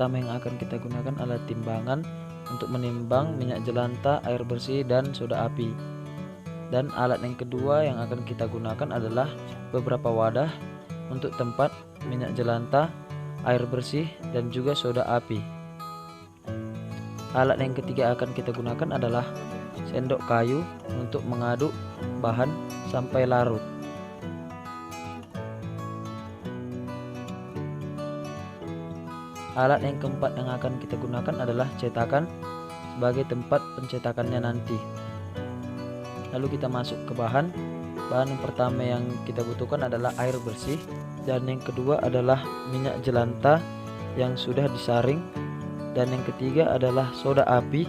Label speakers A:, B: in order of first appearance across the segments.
A: pertama yang akan kita gunakan adalah timbangan untuk menimbang minyak jelantah, air bersih, dan soda api. Dan alat yang kedua yang akan kita gunakan adalah beberapa wadah untuk tempat minyak jelantah, air bersih, dan juga soda api. Alat yang ketiga akan kita gunakan adalah sendok kayu untuk mengaduk bahan sampai larut. Alat yang keempat yang akan kita gunakan adalah cetakan sebagai tempat pencetakannya nanti. Lalu kita masuk ke bahan. Bahan yang pertama yang kita butuhkan adalah air bersih, dan yang kedua adalah minyak jelantah yang sudah disaring, dan yang ketiga adalah soda api,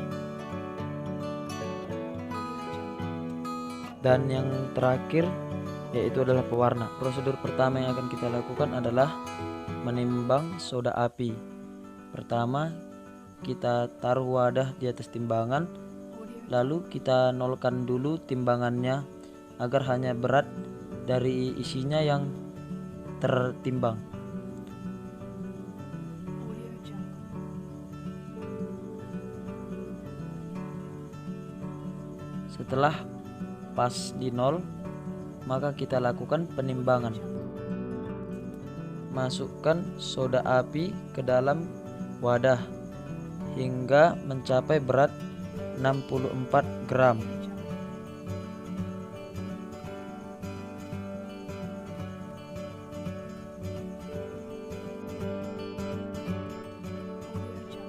A: dan yang terakhir yaitu adalah pewarna. Prosedur pertama yang akan kita lakukan adalah menimbang soda api. Pertama, kita taruh wadah di atas timbangan, lalu kita nolkan dulu timbangannya agar hanya berat dari isinya yang tertimbang. Setelah pas di nol, maka kita lakukan penimbangan. Masukkan soda api ke dalam wadah hingga mencapai berat 64 gram.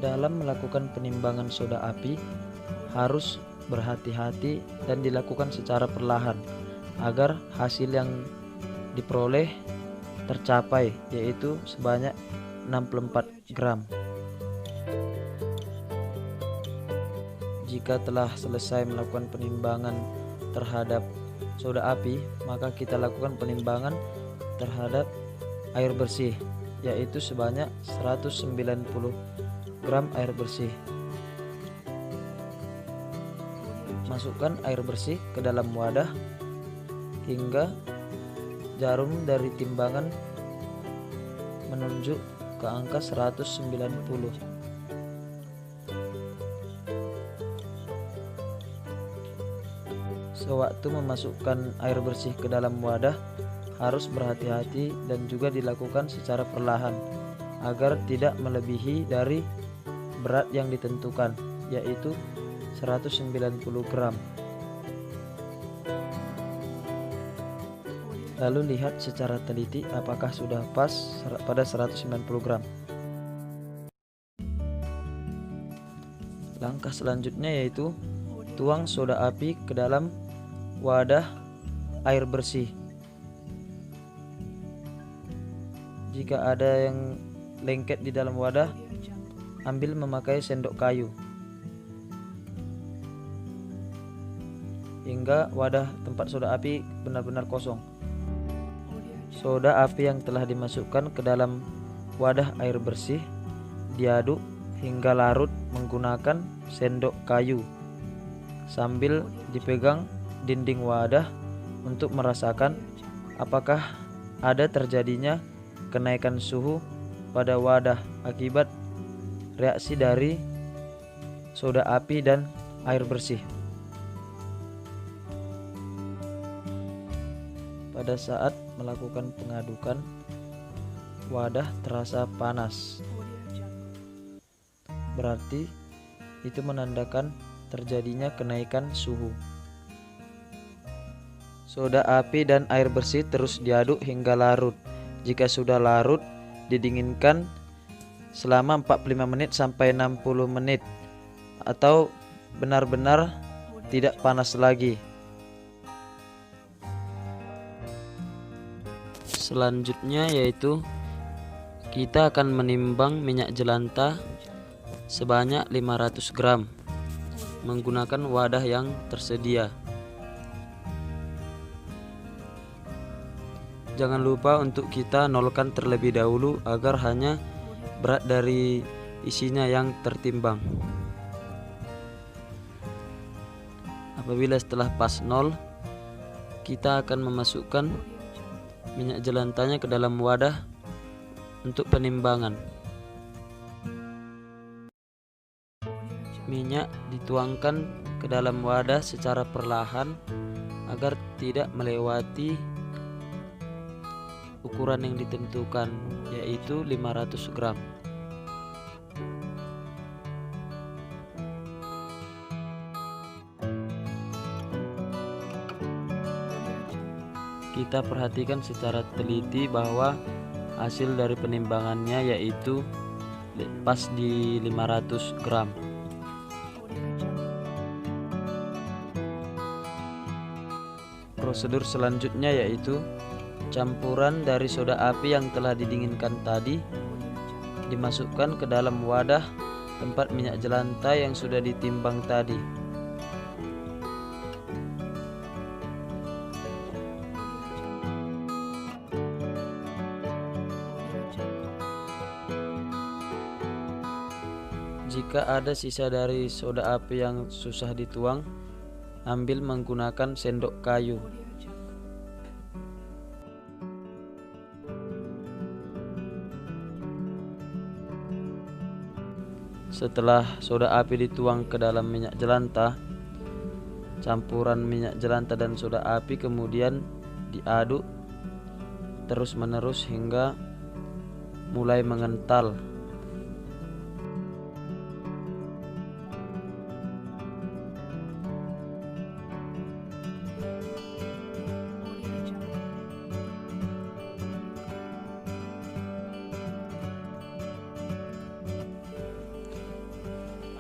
A: Dalam melakukan penimbangan soda api harus berhati-hati dan dilakukan secara perlahan agar hasil yang diperoleh tercapai, yaitu sebanyak 64 gram. Jika telah selesai melakukan penimbangan terhadap soda api, maka kita lakukan penimbangan terhadap air bersih, yaitu sebanyak 190 gram air bersih. Masukkan air bersih ke dalam wadah hingga jarum dari timbangan menunjuk ke angka 190. Sewaktu memasukkan air bersih ke dalam wadah harus berhati-hati dan juga dilakukan secara perlahan agar tidak melebihi dari berat yang ditentukan, yaitu 190 gram. Lalu lihat secara teliti apakah sudah pas pada 190 gram. Langkah selanjutnya yaitu tuang soda api ke dalam wadah air bersih. Jika ada yang lengket di dalam wadah, ambil memakai sendok kayu hingga wadah tempat soda api benar-benar kosong. Soda api yang telah dimasukkan ke dalam wadah air bersih diaduk hingga larut menggunakan sendok kayu sambil dipegang dinding wadah untuk merasakan apakah ada terjadinya kenaikan suhu pada wadah akibat reaksi dari soda api dan air bersih. Pada saat melakukan pengadukan, wadah terasa panas. Berarti itu menandakan terjadinya kenaikan suhu. Soda api dan air bersih terus diaduk hingga larut. Jika sudah larut, didinginkan selama 45 menit sampai 60 menit atau benar-benar tidak panas lagi. Selanjutnya yaitu kita akan menimbang minyak jelantah sebanyak 500 gram menggunakan wadah yang tersedia. Jangan lupa untuk kita nolkan terlebih dahulu agar hanya berat dari isinya yang tertimbang. Apabila setelah pas nol, kita akan memasukkan minyak jelantahnya ke dalam wadah untuk penimbangan. Tuangkan ke dalam wadah secara perlahan agar tidak melewati ukuran yang ditentukan, yaitu 500 gram. Kita perhatikan secara teliti bahwa hasil dari penimbangannya yaitu pas di 500 gram. Prosedur selanjutnya yaitu campuran dari soda api yang telah didinginkan tadi dimasukkan ke dalam wadah tempat minyak jelantah yang sudah ditimbang tadi. Jika ada sisa dari soda api yang susah dituang, ambil menggunakan sendok kayu. Setelah soda api dituang ke dalam minyak jelantah, campuran minyak jelantah dan soda api kemudian diaduk terus-menerus hingga mulai mengental.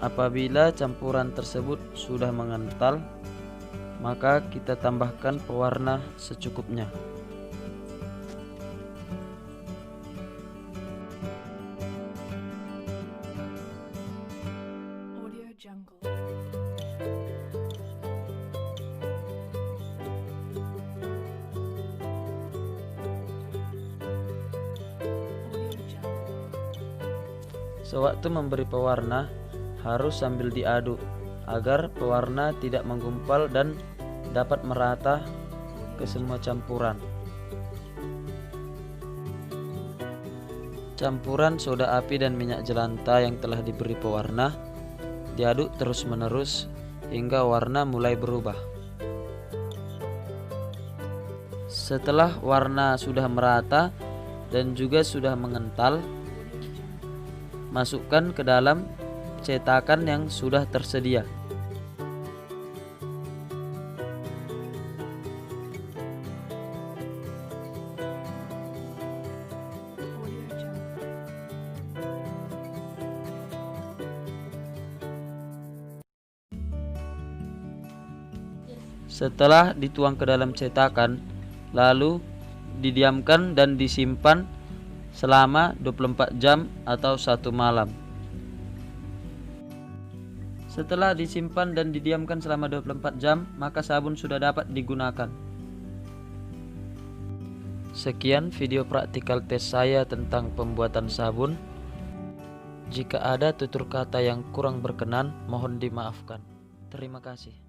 A: Apabila campuran tersebut sudah mengental, maka kita tambahkan pewarna secukupnya. Sewaktu memberi pewarna, harus sambil diaduk agar pewarna tidak menggumpal dan dapat merata ke semua campuran. Campuran soda api dan minyak jelantah yang telah diberi pewarna diaduk terus-menerus hingga warna mulai berubah. Setelah warna sudah merata dan juga sudah mengental, masukkan ke dalam cetakan yang sudah tersedia. Setelah dituang ke dalam cetakan, lalu didiamkan dan disimpan selama 24 jam atau 1 malam. Setelah disimpan dan didiamkan selama 24 jam, maka sabun sudah dapat digunakan. Sekian video praktikal tes saya tentang pembuatan sabun. Jika ada tutur kata yang kurang berkenan, mohon dimaafkan. Terima kasih.